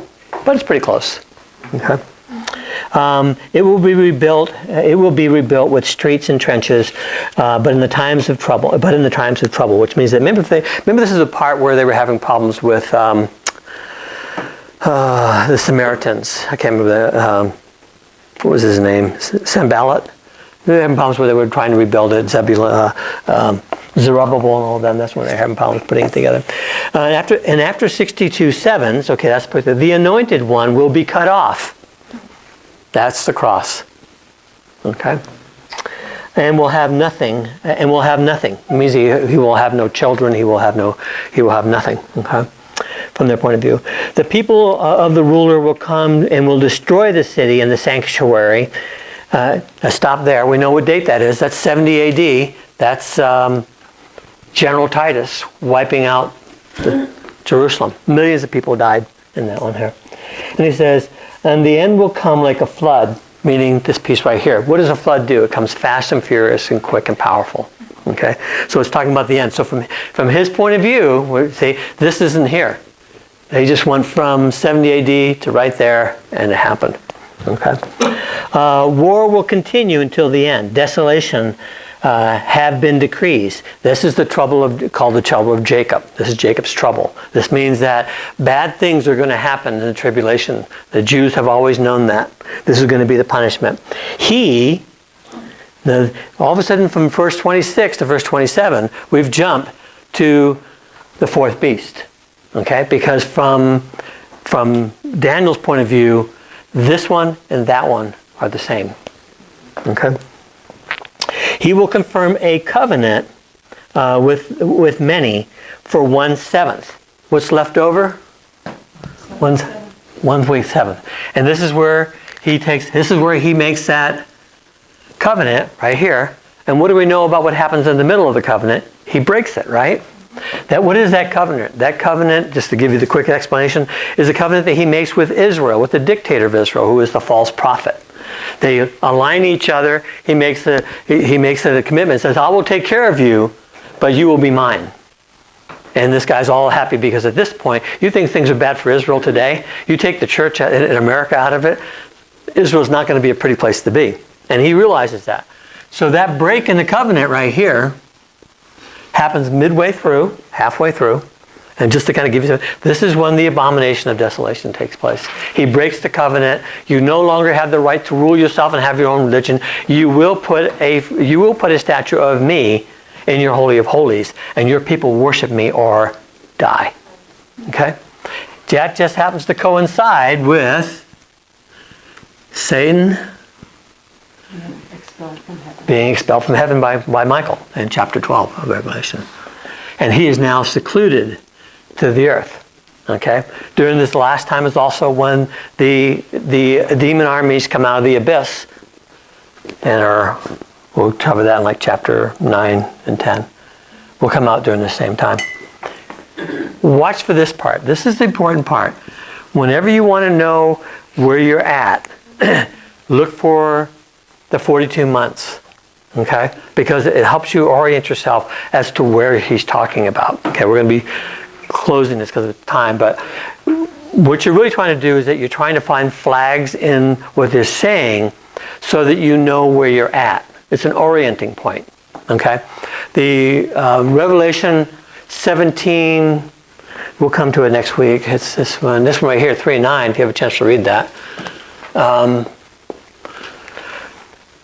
A: but it's pretty close. Okay. It will be rebuilt. It will be rebuilt with streets and trenches, but in the times of trouble. Which means that remember this is the part where they were having problems with the Samaritans. I can't remember what was his name? Sanballat. They were having problems where they were trying to rebuild it. Zerubbabel and all of them. That's when they're having problems putting it together. After 62 sevens, okay, that's the anointed one will be cut off. That's the cross. Okay, and will have nothing. And will have nothing. It means he will have no children. He will have nothing. Okay, from their point of view, the people of the ruler will come and will destroy the city and the sanctuary. Stop there. We know what date that is. That's 70 A.D. That's General Titus wiping out Jerusalem. Millions of people died in that one here. And he says, and the end will come like a flood, meaning this piece right here. What does a flood do? It comes fast and furious and quick and powerful. Okay? So it's talking about the end. So from his point of view, we say, this isn't here. They just went from 70 A.D. to right there, and it happened. Okay? War will continue until the end. Desolation have been decrees. This is the trouble called the trouble of Jacob. This is Jacob's trouble. This means that bad things are going to happen in the tribulation. The Jews have always known that. This is going to be the punishment. All of a sudden from verse 26 to verse 27, we've jumped to the fourth beast. Okay? Because from Daniel's point of view, this one and that one are the same. Okay? He will confirm a covenant with many for 1/7. What's left over? 1/7. And this is where he makes that covenant right here. And what do we know about what happens in the middle of the covenant? He breaks it, right? What is that covenant? That covenant, just to give you the quick explanation, is a covenant that he makes with Israel, with the dictator of Israel, who is the false prophet. They align each other. He makes a commitment, says, I will take care of you, but you will be mine. And this guy's all happy because at this point, you think things are bad for Israel today? You take the church in America out of it, Israel's not going to be a pretty place to be. And he realizes that. So that break in the covenant right here happens halfway through. And just to kind of give you, this is when the abomination of desolation takes place. He breaks the covenant. You no longer have the right to rule yourself and have your own religion. You will put a statue of me in your holy of holies, and your people worship me or die. Okay? That just happens to coincide with Satan being expelled from heaven by Michael in chapter 12 of Revelation. And he is now secluded to the earth. Okay? During this last time is also when the demon armies come out of the abyss and we'll cover that in like chapter 9 and 10. We'll come out during the same time. Watch for this part. This is the important part. Whenever you want to know where you're at, look for the 42 months. Okay? Because it helps you orient yourself as to where he's talking about. Okay, we're going to be closing this because of time, but what you're really trying to do is that you're trying to find flags in what they're saying so that you know where you're at. It's an orienting point. Okay? The Revelation 17, we'll come to it next week. It's this one right here, 3:9, if you have a chance to read that.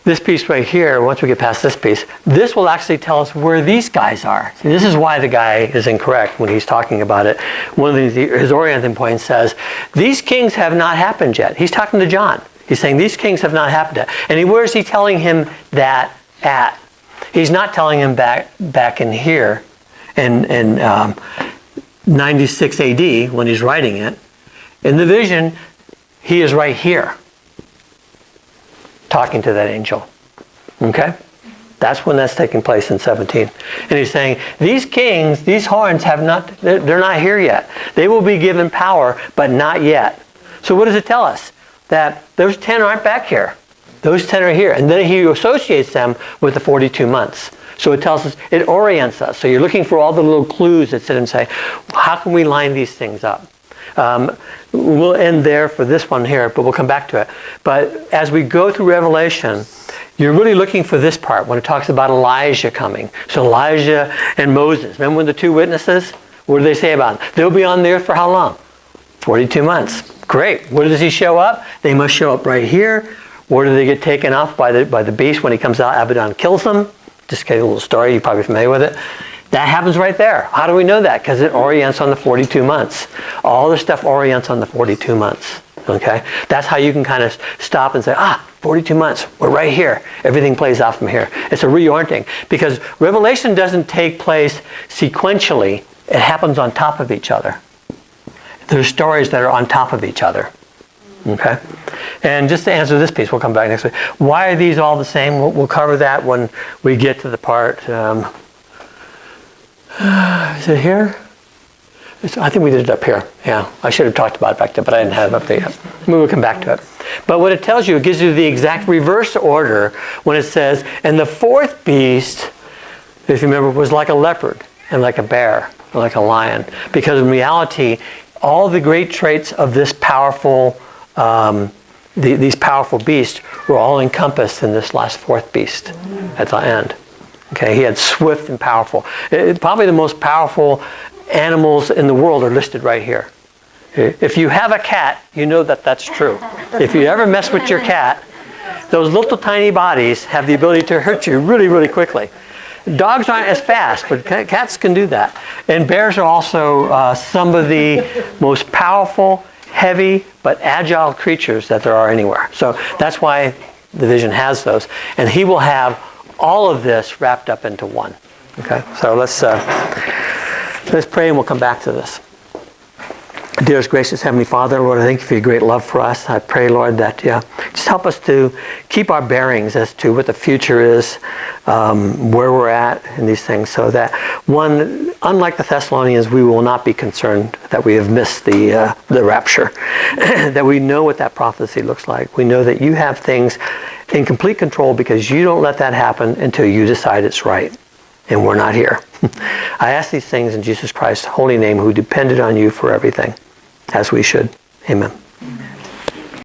A: This piece right here, once we get past this piece, this will actually tell us where these guys are. See, this is why the guy is incorrect when he's talking about it. One of his orienting points says, these kings have not happened yet. He's talking to John. He's saying these kings have not happened yet. And where is he telling him that at? He's not telling him back in here in 96 AD when he's writing it. In the vision, he is right here, talking to that angel. Okay? That's when that's taking place in 17. And he's saying, these kings, these horns they're not here yet. They will be given power, but not yet. So what does it tell us? That those 10 aren't back here. Those 10 are here. And then he associates them with the 42 months. So it tells us, it orients us. So you're looking for all the little clues that sit and say, how can we line these things up? We'll end there for this one here, but we'll come back to it. But as we go through Revelation, you're really looking for this part when it talks about Elijah coming. So Elijah and Moses. Remember when the two witnesses? What do they say about them? They'll be on the earth for how long? 42 months. Great. Where does he show up? They must show up right here. Where do they get taken off by the beast when he comes out? Abaddon kills them. Just get a little story. You're probably familiar with it. That happens right there. How do we know that? Because it orients on the 42 months. All the stuff orients on the 42 months. Okay? That's how you can kind of stop and say, 42 months. We're right here. Everything plays out from here. It's a reorienting. Because Revelation doesn't take place sequentially. It happens on top of each other. There's stories that are on top of each other. Okay? And just to answer this piece, we'll come back next week. Why are these all the same? We'll cover that when we get to the part. Is it here? I think we did it up here. Yeah, I should have talked about it back there, but I didn't have it up there yet. We'll come back to it. But what it tells you, it gives you the exact reverse order when it says, and the fourth beast, if you remember, was like a leopard and like a bear and like a lion. Because in reality, all the great traits of this powerful, these powerful beasts were all encompassed in this last fourth beast at the end. Okay, he had swift and powerful. Probably the most powerful animals in the world are listed right here. If you have a cat, you know that that's true. If you ever mess with your cat, those little tiny bodies have the ability to hurt you really, really quickly. Dogs aren't as fast, but cats can do that. And bears are also some of the most powerful, heavy, but agile creatures that there are anywhere. So that's why the vision has those. And he will have all of this wrapped up into one. Okay, so let's pray and we'll come back to this. Dearest gracious Heavenly Father, Lord, I thank you for your great love for us. I pray, Lord, that just help us to keep our bearings as to what the future is, where we're at in these things, so that, one, unlike the Thessalonians, we will not be concerned that we have missed the rapture, that we know what that prophecy looks like. We know that you have things in complete control because you don't let that happen until you decide it's right. And we're not here. I ask these things in Jesus Christ's holy name, who depended on you for everything, as we should. Amen.
C: Amen.